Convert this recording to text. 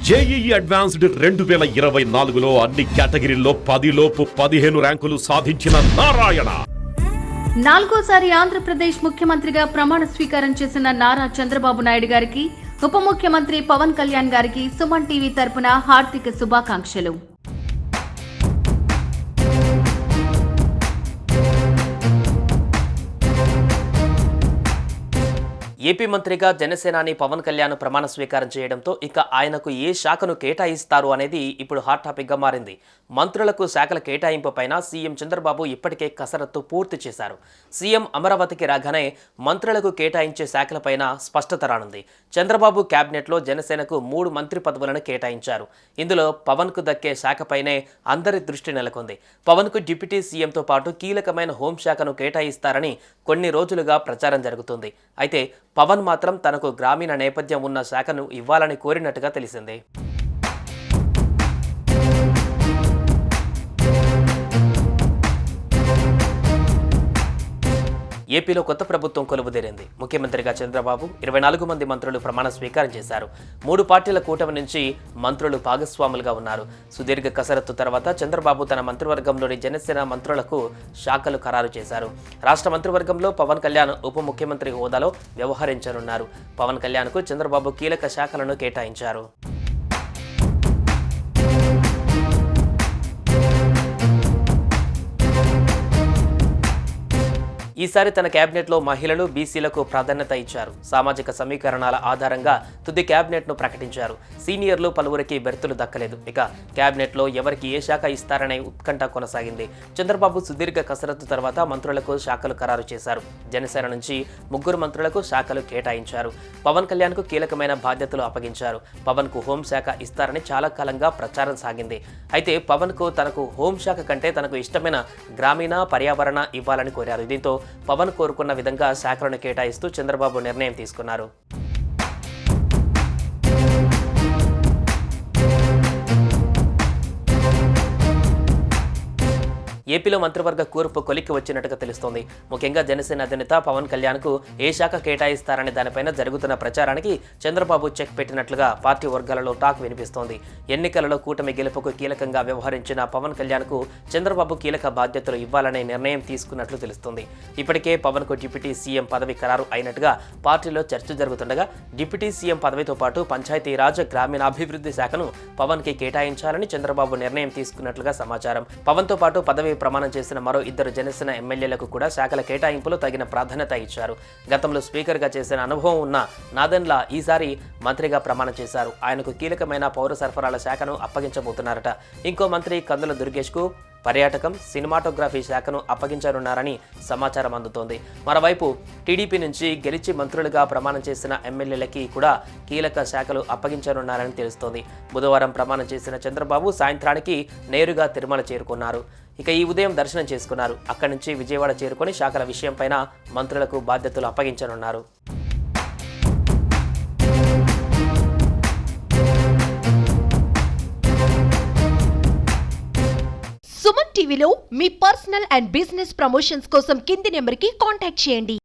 JEE advanced 2024లో అన్ని కేటగిరీల్లో 10లోపు 15 ర్యాంకులు సాధించిన నారాయణ. నాలుగోసారి ఆంధ్రప్రదేశ్ ముఖ్యమంత్రిగా ప్రమాణ స్వీకారం చేసిన నారా చంద్రబాబు నాయుడు గారికి, ఉప ముఖ్యమంత్రి పవన్ కళ్యాణ్ గారికి సుమన్ టీవీ తరపున హార్దిక శుభాకాంక్షలు. ఏపీ మంత్రిగా జనసేనాని పవన్ కళ్యాణ్ ప్రమాణ స్వీకారం చేయడంతో ఇక ఆయనకు ఏ శాఖను కేటాయిస్తారు అనేది ఇప్పుడు హాట్ టాపిక్గా మారింది. మంత్రులకు శాఖల కేటాయింపు పైన సీఎం చంద్రబాబు ఇప్పటికే కసరత్తు పూర్తి చేశారు. సీఎం అమరావతికి రాగానే మంత్రులకు కేటాయించే శాఖలపైన స్పష్టత రానుంది. చంద్రబాబు కేబినెట్లో జనసేనకు 3 మంత్రి పదవులను కేటాయించారు. ఇందులో పవన్కు దక్కే శాఖపైనే అందరి దృష్టి నెలకొంది. పవన్కు డిప్యూటీ సీఎంతో పాటు కీలకమైన హోంశాఖను కేటాయిస్తారని కొన్ని రోజులుగా ప్రచారం జరుగుతుంది. అయితే పవన్ మాత్రం తనకు గ్రామీణ నేపథ్యం ఉన్న శాఖను ఇవ్వాలని కోరినట్టుగా తెలిసింది. ఏపీలో కొత్త ప్రభుత్వం కొలువుదీరింది. ముఖ్యమంత్రిగా చంద్రబాబు 24 మంది మంత్రులు ప్రమాణ స్వీకారం చేశారు. 3 పార్టీల కూటమి నుంచి మంత్రులు భాగస్వాములుగా ఉన్నారు. సుదీర్ఘ కసరత్తు తర్వాత చంద్రబాబు తన మంత్రివర్గంలోని జనసేన మంత్రులకు శాఖలు ఖరారు చేశారు. రాష్ట్ర మంత్రివర్గంలో పవన్ కళ్యాణ్ ఉప ముఖ్యమంత్రి హోదాలో వ్యవహరించనున్నారు. పవన్ కళ్యాణ్కు చంద్రబాబు కీలక శాఖలను కేటాయించారు. ఈసారి తన కేబినెట్లో మహిళలు, బీసీలకు ప్రాధాన్యత ఇచ్చారు. సామాజిక సమీకరణాల ఆధారంగా తుది కేబినెట్ను ప్రకటించారు. సీనియర్లు పలువురికి బెర్తులు దక్కలేదు. ఇక కేబినెట్లో ఎవరికి ఏ శాఖ ఇస్తారనే ఉత్కంఠ కొనసాగింది. చంద్రబాబు సుదీర్ఘ కసరత్తు తర్వాత మంత్రులకు శాఖలు ఖరారు చేశారు. జనసేన నుంచి 3 మంత్రులకు శాఖలు కేటాయించారు. పవన్ కళ్యాణ్కు కీలకమైన బాధ్యతలు అప్పగించారు. పవన్కు హోంశాఖ ఇస్తారని చాలా కాలంగా ప్రచారం సాగింది. అయితే పవన్కు తనకు హోంశాఖ కంటే తనకు ఇష్టమైన గ్రామీణ, పర్యావరణ ఇవ్వాలని కోరారు. దీంతో పవన్ కోరుకున్న విధంగా శాఖలను కేటాయిస్తూ చంద్రబాబు నిర్ణయం తీసుకున్నారు. ఏపీలో మంత్రివర్గ కూర్పు కొలిక్కి వచ్చినట్టుగా తెలుస్తోంది. ముఖ్యంగా జనసేన అధినేత పవన్ కళ్యాణ్కు ఏ శాఖ కేటాయిస్తారనే దానిపైన జరుగుతున్న ప్రచారానికి చంద్రబాబు చెక్ పెట్టినట్లుగా పార్టీ వర్గాలలో టాక్ వినిపిస్తోంది. ఎన్నికలలో కూటమి గెలుపుకు కీలకంగా వ్యవహరించిన పవన్ కళ్యాణ్కు చంద్రబాబు కీలక బాధ్యతలు ఇవ్వాలనే నిర్ణయం తీసుకున్నట్లు తెలుస్తోంది. ఇప్పటికే పవన్కు డిప్యూటీ సీఎం పదవి ఖరారు అయినట్టుగా పార్టీలో చర్చ జరుగుతుండగా, డిప్యూటీ సీఎం పదవితో పాటు పంచాయతీరాజ్, గ్రామీణాభివృద్ధి శాఖను పవన్కి కేటాయించాలని చంద్రబాబు నిర్ణయం తీసుకున్నట్లుగా సమాచారం. పవన్తో పాటు పదవి ప్రమాణం చేసిన మరో 2 జనసేన ఎమ్మెల్యేలకు కూడా శాఖల కేటాయింపులో తగిన ప్రాధాన్యత ఇచ్చారు. గతంలో స్పీకర్గా చేసిన అనుభవం ఉన్న నాదెండ్ల ఈసారి మంత్రిగా ప్రమాణం చేశారు. ఆయనకు కీలకమైన పౌర సరఫరాల శాఖను అప్పగించబోతున్నారట. ఇంకో మంత్రి కందుల దుర్గేష్కు పర్యాటకం, సినిమాటోగ్రఫీ శాఖను అప్పగించనున్నారని సమాచారం అందుతోంది. మరోవైపు టీడీపీ నుంచి గెలిచి మంత్రులుగా ప్రమాణం చేసిన ఎమ్మెల్యేలకి కూడా కీలక శాఖలు అప్పగించనున్నారని తెలుస్తోంది. బుధవారం ప్రమాణం చేసిన చంద్రబాబు సాయంత్రానికి నేరుగా తిరుమల చేరుకున్నారు. ఇక ఈ ఉదయం దర్శనం చేసుకున్నారు. అక్కడి నుంచి విజయవాడ చేరుకొని శాఖల విషయంపైన మంత్రులకు బాధ్యతలు అప్పగించనున్నారు. సుమన్ టీవీలో మీ పర్సనల్ అండ్ బిజినెస్ ప్రమోషన్స్ కోసం కింది నెంబర్కి కాంటాక్ట్ చేయండి.